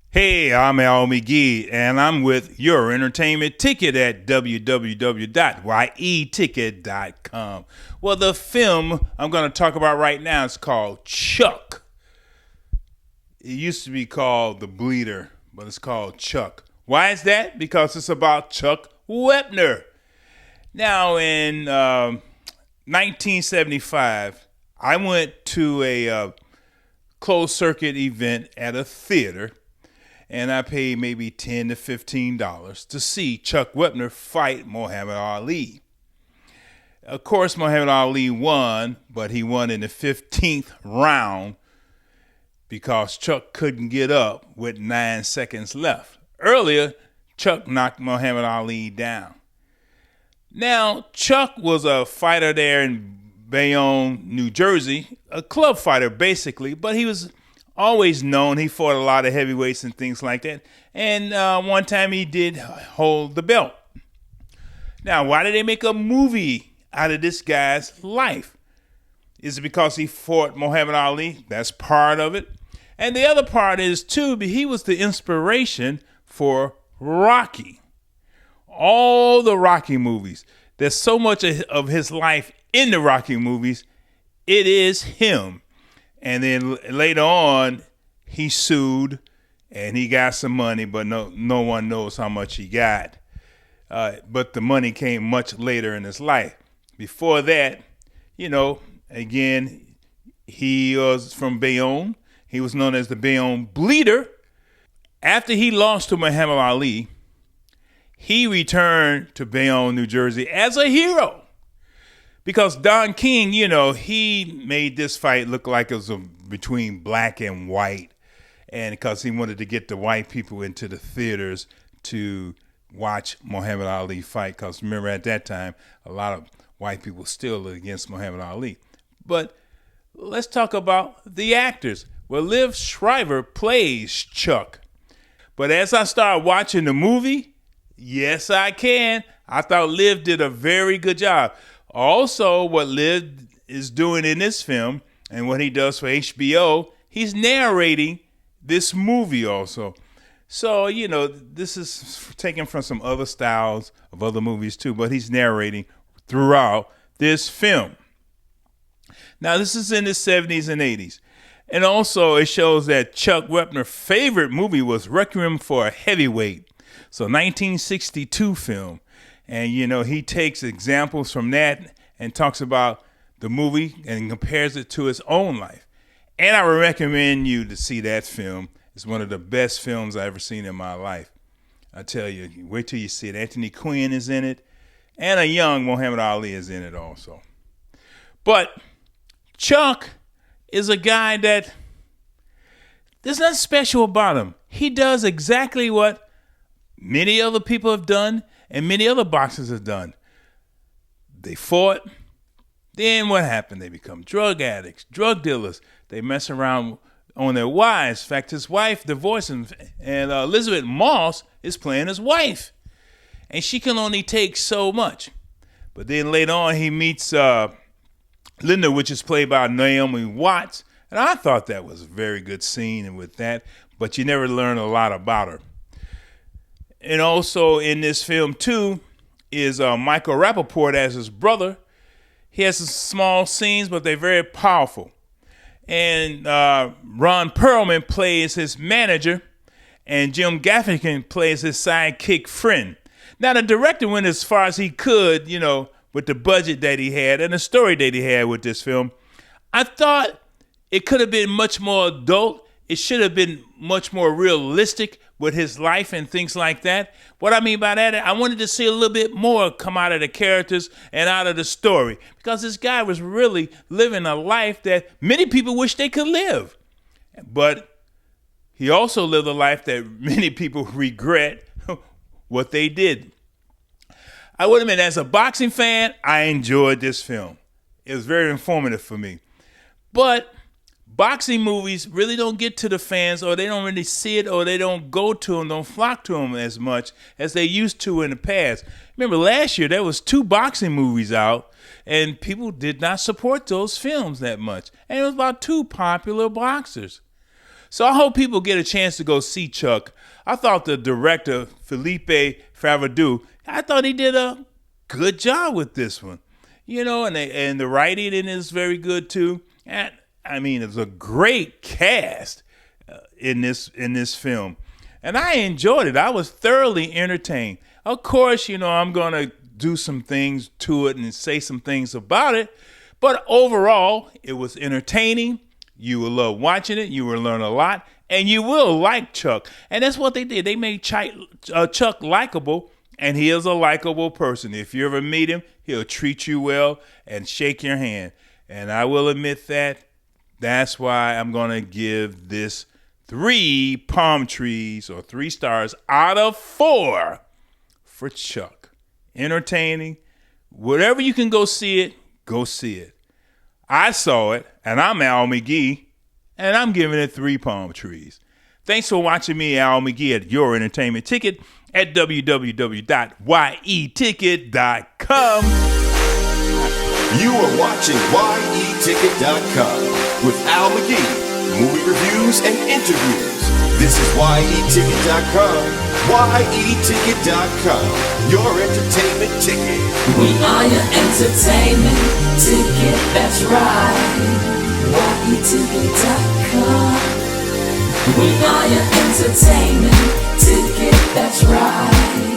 Hey, I'm Al McGee, and I'm with your entertainment ticket at www.yeticket.com. Well, the film I'm going to talk about right now is called Chuck. It used to be called The Bleeder, but it's called Chuck. Why is that? Because it's about Chuck Wepner. Now, in 1975, I went to a closed circuit event at a theater, and I paid maybe $10 to $15 to see Chuck Wepner fight Muhammad Ali. Of course, Muhammad Ali won, but he won in the 15th round because Chuck couldn't get up with 9 seconds left. Earlier, Chuck knocked Muhammad Ali down. Now, Chuck was a fighter there in Bayonne, New Jersey, a club fighter basically, but he was always known. He fought a lot of heavyweights and things like that. And one time he did hold the belt. Now, why did they make a movie out of this guy's life? Is it because he fought Muhammad Ali? That's part of it. And the other part is, too, he was the inspiration for Rocky. All the Rocky movies. There's so much of his life in the Rocky movies. It is him. And then later on, he sued and he got some money, but no one knows how much he got. But the money came much later in his life. Before that, again, he was from Bayonne. He was known as the Bayonne Bleeder. After he lost to Muhammad Ali, he returned to Bayonne, New Jersey as a hero. Because Don King, he made this fight look like it was between black and white. And because he wanted to get the white people into the theaters to watch Muhammad Ali fight. Because remember, at that time, a lot of white people still against Muhammad Ali. But let's talk about the actors. Well, Liv Schreiber plays Chuck. But as I started watching the movie, yes, I can. I thought Liv did a very good job. Also, what Liv is doing in this film and what he does for HBO, he's narrating this movie also. So, this is taken from some other styles of other movies too, but he's narrating throughout this film. Now, this is in the 70s and 80s. And also, it shows that Chuck Wepner's favorite movie was Requiem for a Heavyweight. So, 1962 film. And, he takes examples from that and talks about the movie and compares it to his own life. And I would recommend you to see that film. It's one of the best films I've ever seen in my life. I tell you, wait till you see it. Anthony Quinn is in it, and a young Muhammad Ali is in it also. But Chuck is a guy that there's nothing special about him. He does exactly what many other people have done and many other boxers have done. They fought. Then what happened? They become drug addicts, drug dealers. They mess around on their wives. In fact, his wife divorced him, and Elizabeth Moss is playing his wife. And she can only take so much. But then later on, he meets Linda, which is played by Naomi Watts. And I thought that was a very good scene with that. But you never learn a lot about her. And also in this film, too, is Michael Rappaport as his brother. He has some small scenes, but they're very powerful. And Ron Perlman plays his manager, and Jim Gaffigan plays his sidekick friend. Now, the director went as far as he could, with the budget that he had and the story that he had with this film. I thought it could have been much more adult. It should have been much more realistic with his life and things like that. What I mean by that, I wanted to see a little bit more come out of the characters and out of the story, because this guy was really living a life that many people wish they could live. But he also lived a life that many people regret what they did. I would admit, as a boxing fan, I enjoyed this film. It was very informative for me. But boxing movies really don't get to the fans, or they don't really see it, or they don't go to them, don't flock to them as much as they used to in the past. Remember last year there was 2 boxing movies out, and people did not support those films that much. And it was about 2 popular boxers. So I hope people get a chance to go see Chuck. I thought the director, Philippe Favreau, I thought he did a good job with this one. You know, and the writing in it is very good too. And I mean, it's a great cast in this film. And I enjoyed it. I was thoroughly entertained. Of course, you know, I'm going to do some things to it and say some things about it. But overall, it was entertaining. You will love watching it. You will learn a lot. And you will like Chuck. And that's what they did. They made Chuck likable. And he is a likable person. If you ever meet him, he'll treat you well and shake your hand. And I will admit that. That's why I'm going to give this 3 palm trees or 3 stars out of 4 for Chuck. Entertaining. Whatever you can go see it, go see it. I saw it, and I'm Al McGee, and I'm giving it 3 palm trees. Thanks for watching me, Al McGee, at Your Entertainment Ticket at www.yeticket.com. You are watching YETicket.com with Al McGee, movie reviews and interviews. This is YETicket.com. YETicket.com, your entertainment ticket. We are your entertainment ticket, that's right. YETicket.com. We are your entertainment ticket, that's right.